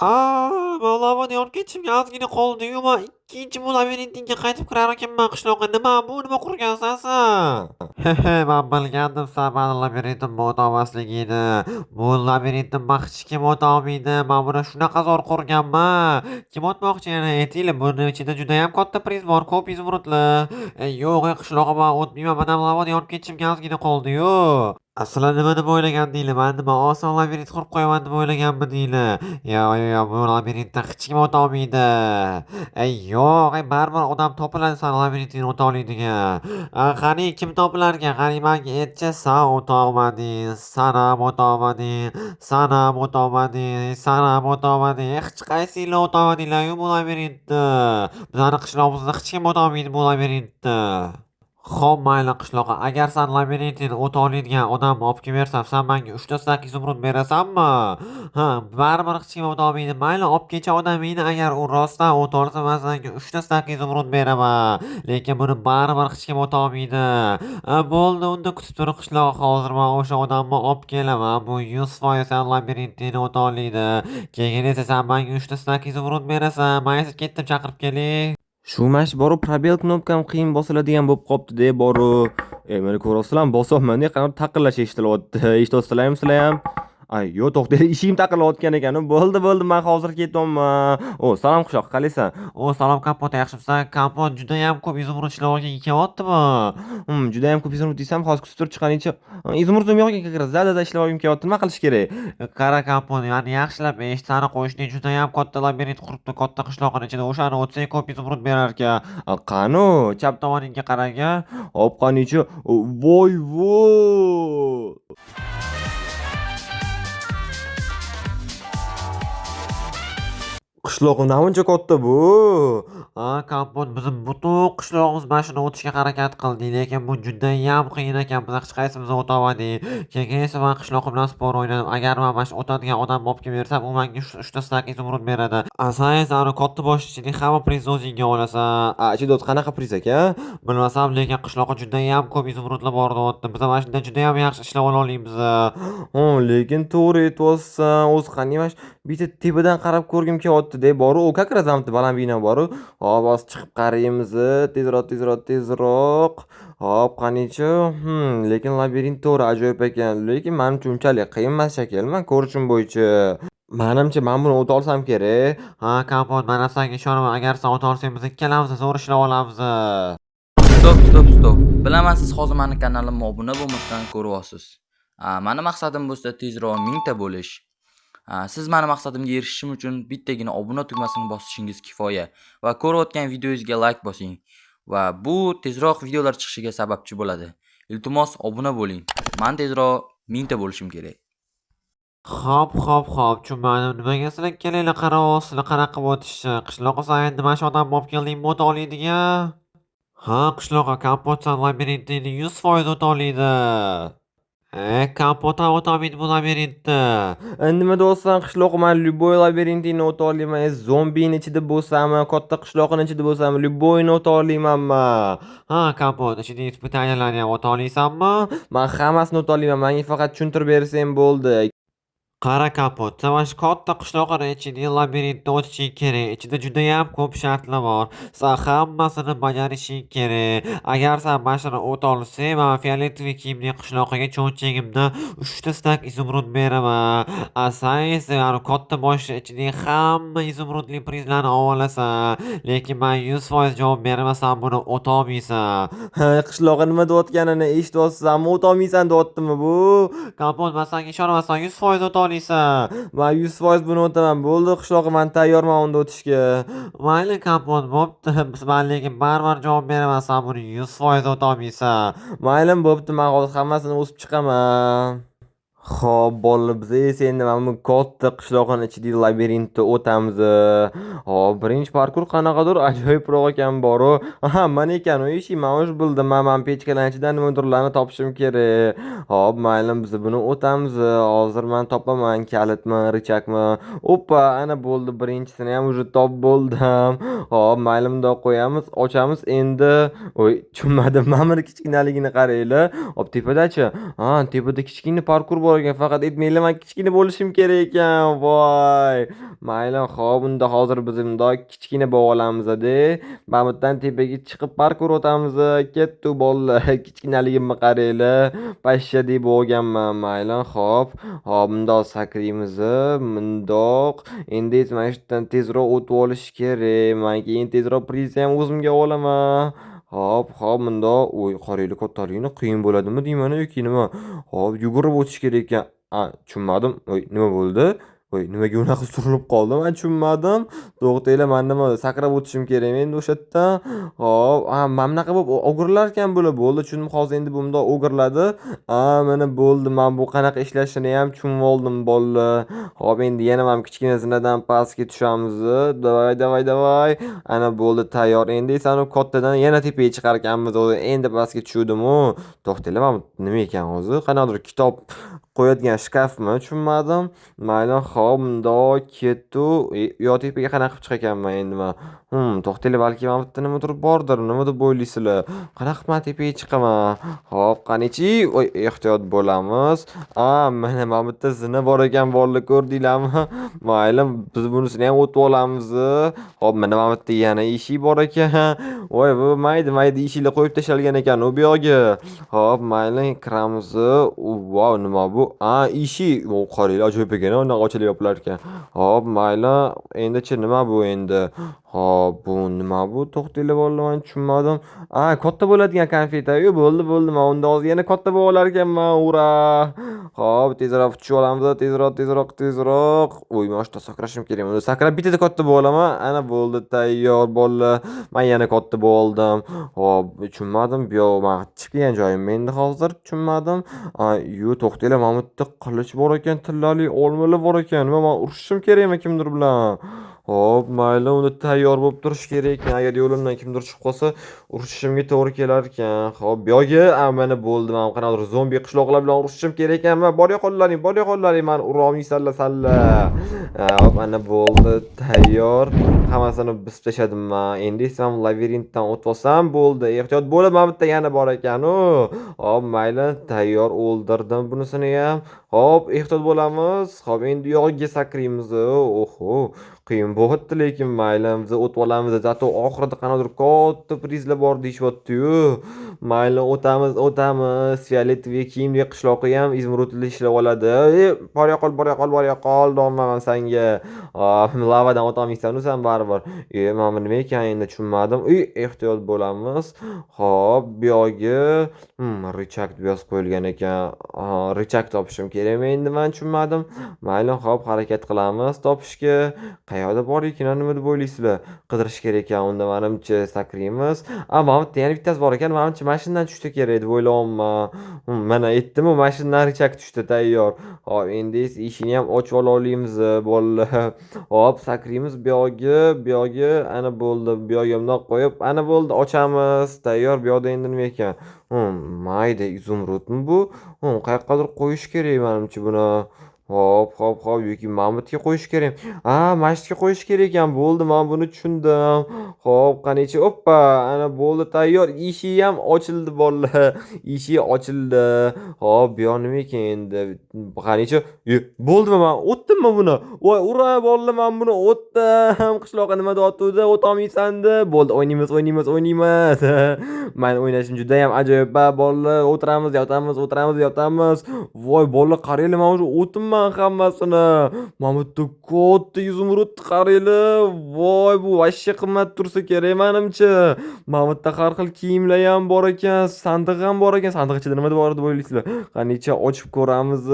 Mavlovo Diyorkechimga ozgina qoldi-yu, men ikkinchi bu labirintingga qaytib kirar ekanman qishloqqa. Nima qurgansan? He, men bilgandim sen meni labirintimga o'tolmaslik edi. Bu labirintni hech kim o'tolmaydi. Men buni shunaqa zo'r qurganman. Kim o'tmoqchi yana aytinglar, buni ichida judayam katta priz bor, ko'p izmurudli. Yo'q, qishlog'ga men o'tmayman. Mana Mavlovo Diyorkechimga ozgina qoldi-yu. Aslida nima deb o'ylagandinglar? Men nima oson labirint qurib qo'yaman deb o'ylaganmidinglar? Yo'q, bu labirintdan hech kim o'tolmaydi. Yo'q, baribir odam topiladi san labirintdan o'tolmaydigan. Qani kim topilarkan? Qani menga aytchi, san o'tolmading, san ham o'tolmading, san ham o'tolmading, san ham o'tolmading. Hech qaysinglar o'tolmadinglar-yu bu labirintni. Bizani qishlog'imizda hech kim o'tolmaydi bu labirintni. Xo'p, mayli qishloq. Agar sen labirintini o'ta oladigan odamni olib kelib bersam, sen menga 3 ta 8 izumrud berasanmi? Ha, baribir hech kim o'ta olmaydi. Mayli, olib kelcha odamingni, agar u rostdan o'ta olsa, men senga 3 ta 8 izumrud beraman. Lekin buni baribir hech kim o'ta olmaydi. Bo'ldi, unda kutib tur qishloq. Hozir men o'sha odamni olib kelaman. Bu 100% sen labirintini o'ta oladi. Keyin esa sen menga 3 ta 8 izumrud berasan. Men esa ketdim, chaqirib keling. Shu mash borib probel knopkam qiyin bosiladigan bo'lib qopti-da borib. Meni ko'rasizlarmi? Bosyapman-da, qanaqa taqirlash eshitilyapti. Eshityapsizlarmi sizlar ham? Yo'q, to'xtang, ishim taqillayotgan ekan. Bo'ldi, men hozir ketyapman. Salom qishloq, qalaysan? Salom Kapot, yaxshimisan? Kapot judayam ko'p izumrud ishlovga kelyaptimi? Judayam ko'p izumrud desam, hozir kutib tur chiqqanicha. Izumrudim yo'q ekan, kira zada ishlovim kelyapti. Nima qilish kerak? Qara Kapot, ya'ni yaxshilab eshit, sani qo'shning judayam katta labirint quribdi, katta qishloqning ichida. O'shani o'tsang ko'p izumrud berar ekan. Qani? Chap tomoningga qaraga. Hop, qanicha. Voy! Qishlog'i namuncha katta bu? Kapot, bizim butun qishlog'imiz mana shuni o'tishga harakat qildik, lekin bu judayam qiyin ekan. Biz hech qaysimiz o'ta olmadik. Keyin esa men qishloqim bilan spor o'ynadim. Agar men mana shu o'tadigan odamni olib kelib bersam, u menga 3 ta 8 izumrud beradi. Sen esa katta boshchining hamma prizni o'zingga olasan. Ichida qanaqa priz ekan? Bilmasam, lekin qishloqqa judayam ko'p izumrudlar bor deyapti. Biz mana shunda judayam yaxshi ishlab olamiz. Lekin to'g'ri aytyapsan. O'zi qani mash bitta tepadan qarab ko'rgim kelyapti-da. Boru u как раз zamti baland bino boru. Hop, hozir chiqib qaraymiz. Tezroq. Hop, qanicha? Lekin labirint to'g'ri ajoyib ekan. Lekin menimcha unchalik qiyin emas shekilli, men ko'rishim bo'yicha. Menimcha men buni o'ta olsam kerak. Kapot, men senga ishonaman. Agar sen o'ta olsang, biz ikkalamiz zo'r ishlab olamiz. Stop. Bilaman, siz hozir meni kanalimga obuna bo'lmasdan ko'ryapsiz. Meni maqsadim bo'lsa tezroq 1000 ta bo'lish. Siz meni maqsadimga erishishim uchun bittagina obuna tugmasini bosishingiz kifoya va ko'rayotgan videoyingizga like bosing va bu tezroq videolar chiqishiga sababchi bo'ladi. Iltimos obuna bo'ling. Men tezroq 1000 ta bo'lishim kerak. Hop, tushunmadim. Nimaga sizlar kelinglar qarayapsizlar, qanaqa o'tishni? Qishloqqa sen endi mana shu odamni olib keldingmi o'ta oladigan? Qishloqqa Kapot san labirintini 100% o'ta oladi. Kapot ham o'ta olmaydi bu labirintni. Nima deyapsan qishloq? Men любой labirintini o'ta olaman. Zombini ichida bo'lsam, katta qishloqning ichida bo'lsam, любойni o'ta olaman. Kapot, ichida испытаниyalarni ham o'ta olaysanmi? Men hammasini o'ta olaman. Menga faqat tushuntira bersang bo'ldi. Qara Kapot, sen mana shu katta qishloqning ichida labirintni o'tishing kerak. Ichida judayam ko'p shartlar bor. Sen hammasini bajarishing kerak. Agar sen mana shuni o'ta olsang, men fioletoviy kiyimli qishloqiga cho'nchagimda 3 ta stak izumrud beraman. Sen esa katta boshli ichidagi hamma izumrudli prizlarni olasan. Lekin men 100% javob beraman, sen buni o'ta olmaysan. Qishlog'i nima deyotganini eshityapsizmi? O'ta olmaysan deyaptimi bu? Kapot, men senga ishonaman, sen 100% o'ta olmaysan. Men 100% buni o'taman. Bo'ldi, qishlog'i, men tayyorman unda o'tishga. Mayli Kapot, bo'pti. Men lekin baribir javob beraman, sen buni 100% o'ta olmaysan. Mayli, bo'pti, men hozir hammasini o'sib chiqaman. Xo'p, bolalar, biz esa endi mana bu katta qishloqning ichidagi labirintni o'tamiz. Hop, birinchi parkur qanaqadir ajoyibroq ekan boru. Mana ekan u ish, men o'sh bildim. Men pechkalarning ichidan nimadirlarni topishim kerak. Hop, mayli, biz buni o'tamiz. Hozir men topaman, kalitmi, richakmi? Oppa, ana bo'ldi, birinchisini ham уже topib bo'ldim. Hop, mayli, bunda qo'yamiz, ochamiz endi. Tushunmadim. Mana buni kichkinaligini qaranglar. Hop, tepadachi? Tepada kichkina parkur bor bor ekan. Faqat aytmanglar, men kichkina bo'lishim kerak ekan. Voy. Mayli, xo'p, unda hozir biz bundoq kichkina bo'lib olamiz-da. Mamutdan tepaga chiqib parkour o'tamiz. Ketdi bolalar. Kichkinaligimni qaranglar. Pashshadek bo'lganman. Mayli, xo'p. Hop, bundoq sakraymiz. Bundoq. Endi esa mana shu yerdan tezroq o'tib olish kerak. Men keyin tezroq prizni ham o'zimga olaman. Hop, bundoq. Voy, qaranglar, kattaligini qiyin bo'ladimi deyman yoki nima? Hop, yugurib o'tish kerak ekan. Tushunmadim. Voy, nima bo'ldi? Voy, nimaga unaqa surilib qoldim? Men tushunmadim. To'xtanglar, men nima sakrab o'tishim kerak endi o'sha yerdan. Hop, mana bunaqa bo'lib o'girlar ekan bular. Bo'ldi, tushundim. Hozir endi bundoq o'girladi. Mana bo'ldi. Men bu qanaqa ishlashini ham tushunib oldim bolalar. Hop, endi yana ham kichkina zinadan pastga tushamiz. Davay. Ana bo'ldi, tayyor. Endi esa kattadan yana tepaga chiqar ekanmiz. Endi pastga tushdim-u. To'xtanglar, men nima ekan hozir? Qanaqadir kitob qo'yadigan shkafmi? Tushunmadim. Mayli, hop, bundoq ketdi. Yo tepaga qanaqa qilib chiqar ekanman endi men? To'xtanglar, balki mana bu yerda nimadir bordir. Nima deb o'ylaysizlar? Qanaqa qilib men tepaga chiqaman? Hop, qanichi? Voy, ehtiyot bo'lamiz. Mana bu yerda zina bor ekan, bolalar, ko'rdinglarmi? Mayli, biz bunisini ham o'tib olamiz. Hop, mana bu yerda yana eshik bor ekan. Voy, bu mayda eshiklar qo'yib tashalgan ekan u buyoqga. Hop, mayli, kiramiz. Vau, nima bu? Eshik. Qaranglar, ajoyib ekan, unaqa ochilib yopilar ekan. Hop, mayli, endi-chi nima bu endi? Hop, bu nima bu? To'xtanglar bolalar, men tushunmadim. Katta bo'ladigan konfet. Bo'ldi. Men unda hozir yana katta bo'lib olar ekanman. Ura! Hop, tezroq tushib olamiz. Tezroq. Voy, men shunday sakrashim kerak. Unda sakrab bittada katta bo'lib olaman. Ana bo'ldi, tayyor bolalar. Men yana katta bo'ldim. Hop, tushunmadim. Bu yoq men chiqib kelgan joyim endi hozir tushunmadim. To'xtanglar, mana bu yerda qilich bor ekan, tillali olmalar bor ekan. Men urushishim kerakmi kimdir bilan? Hop, mayli, unda tayyor bo'lib turish kerak. Agar yo'limdan kimdir chiqib qolsa, urushishimga to'g'ri kelar ekan. Hop, bu yo'g'i, mana bo'ldi. Men qanaqadir zombi qishloqlar bilan urushishim kerak ekan. Bor yo'qollaring, men ura olmaysanlar. Hop, ana bo'ldi, tayyor. Hammasini bisib tashladim men. Endi esa labirintdan o'tib olsam bo'ldi. Ehtiyot bo'lib, mana bu yerda yana bor ekan-u. Hop, mayli, tayyor, o'ldirdim bunisini ham. Hop, ehtiyot bo'lamiz. Hop, endi yog'iga sakraymiz. Oho, qiyin bo'pti, lekin mayli, biz o'tib olamiz. Zato oxirida qanaqadir katta prizlar bor deyishyapti-yu. Mayli, o'tamiz. Fioletoviy kiyimli qishloqi ham izmrudli ishlab oladi. Bor yo'qol, dormaman senga. Lavadan o'tolmaysan sen baribir. Mana nima ekan endi tushunmadim. Ehtiyot bo'lamiz. Hop, bu yo'g'i richak deb yozib qo'yilgan ekan. Richak topishim kerakmi endi, men tushunmadim. Mayli, hop, harakat qilamiz topishga. Qayerda bor ekan, nima deb o'ylaysizlar? Qidirish kerak ekan. Unda menimcha sakraymiz. Mana bu yerda yana bittasi bor ekan. Menimcha mashinadan tushdi kerak deb o'ylayapman. Mana aytdim-ku, mashinadan richak tushdi, tayyor. Hop, endi eshikni ham ochib olamiz bolalar. Hop, sakraymiz bu yo'g'i. Ana bo'ldi. Bu yo'g'i bundoq qo'yib, ana bo'ldi, ochamiz. Tayyor. Bu yoqda endi nima ekan? Mayda izumrudmi bu? Qayoqqadir qo'yish kerak menimcha buni. Hop, yoki mamutga qo'yish kerak. Masjidga qo'yish kerak ekan. Bo'ldi, men buni tushundim. Hop, qanichi? Oppa, ana bo'ldi, tayyor. Eshik ham ochildi bolalar. Eshik ochildi. Hop, bu yoq nima ekan endi? Qanichi? Bo'ldimi, men o'tdimmi buni? Voy, ura bolalar, men buni o'tdim. Qishloqqa nima deyapti? O'tolmaysan-da. Bo'ldi, o'ynaymiz. Men o'ynashim juda ham ajoyib bolalar. O'tiramiz. Voy, bolalar, qaranglar, men o'sha o'tdim hammasini. Mana bu yerda katta izumrud qaranglar. Voy, bu vashsha qimmat tursa kerak menimcha. Mana bu yerda har xil kiyimlar ham bor ekan, sandiq ham bor ekan. Sandiq ichida nima bor deb o'ylaysizlar? Qanicha ochib ko'ramiz.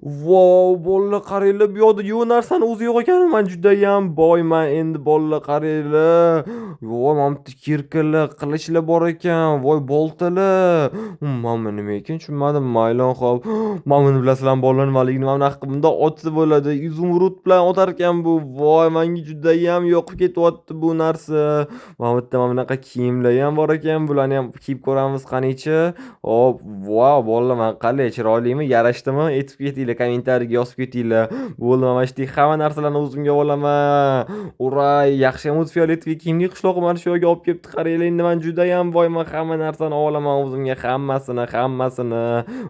Wow, bolalar, qaranglar, bu yoqda yo'q narsani o'zi yo'q ekan. Men juda ham boyman endi bolalar, qaranglar. Voy, mana bu yerda kirkalar, qilichlar bor ekan. Voy, boltalar. Mana nima ekan tushunmadim. Mayli, hop. Mana buni bilasizlar bolalar, nimaligini mana bunda otsa bo'ladi. Izumrud bilan otar ekan bu. Voy, menga juda ham yoqib ketyapti bu narsa. Mana bu yerda mana bunaqa kiyimlar ham bor ekan. Bularni ham kiyib ko'ramiz qanicha. Hop, wow, bolalar, men qalay, chiroylimi, yarashdimi? Aytib ketinglar, kommentariyaga yozib ketinglar. Bo'ldi, mana shu hamma narsalarni o'zimga olaman. Uray, yaxshiyam o'zi fioletviy kiyimli qishloq mana shu yerga olib kelibdi. Qaranglar, endi men judayam boyman, hamma narsani olaman o'zimga, hammasini.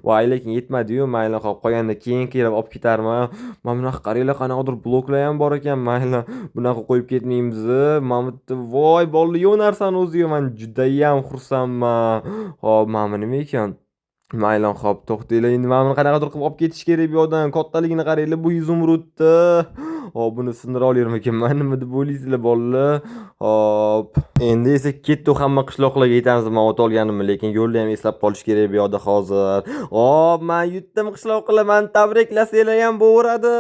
Voy, lekin yetmadi-yu, mayli, xo'p, qolganda keyin kelib olib ketarman. Mana bunaqa qaranglar, qanaqadir bloklar ham bor ekan, mayli. Bunaqa qo'yib ketmaymiz. Mana bu voy, bolalar yo'q narsani o'ziga men judayam xursandman. Xo'p, mana nima ekan? Mayli, xo'p, to'xtanglar. Endi mana buni qanaqadir qilib olib ketish kerak bu yoqdan. Kattaligini qaranglar, bu izumrudni. Hop, buni sindira olarmikanman, nima deb o'ylaysizlar bolalar? Hop, endi esa ketdik hamma qishloqlarga yetamiz. Men ot olganimni, lekin yo'lda ham eslab qolish kerak bu yoqda hozir. Hop, men yutdim qishloqlar, meni tabriklasanglar ham bo'laradi.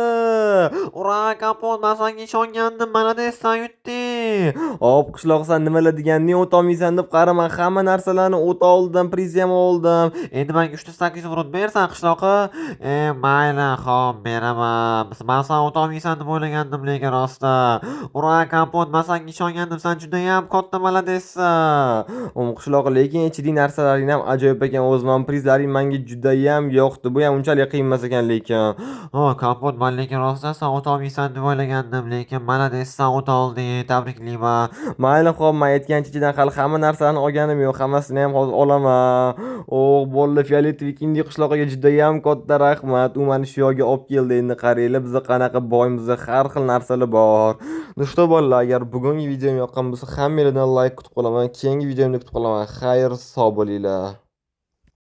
Ura, kapot, men senga ishongandim, mana dessan yutding. Hop, qishloq, sen nimalar deganning o't olmaysan deb qara, men hamma narsalarni o't oldim, priz ham oldim. Endi menga 3-8 urut bersan qishloqqa. Mayli, xo'p, beraman. Men sen o't olmaysan deb o'ylagandim, lekin rostda. Ura, kapot, men senga ishongandim, sen judayam katta maladessan. Qishloq, lekin ichidagi narsalaring ham ajoyib ekan. O'zim prizlaring menga judayam yoqdi. Bu ham unchalik qiyin emas ekan lekin. Kapot, men lekin rostda sen o't olmaysan deb o'ylagandim, lekin maladessan, o't olding. Tabriklayman. Mayli, xo'p, men aytgancha ichidan hali hamma narsalarni olganim yo'q. Hammasini ham hozir olaman. Bolalar, fioletviy kiyimli qishloqqa judayam katta rahmat. U meni shu yerga olib keldi. Endi qaranglar, biz qanaqa boymiz, har xil narsalar bor. Ну что, bolalar, agar bugungi videom yoqqan bo'lsa, hammanglardan like kutib qolaman. Keyingi videomni kutib qolaman. Xayr, sog' bo'linglar.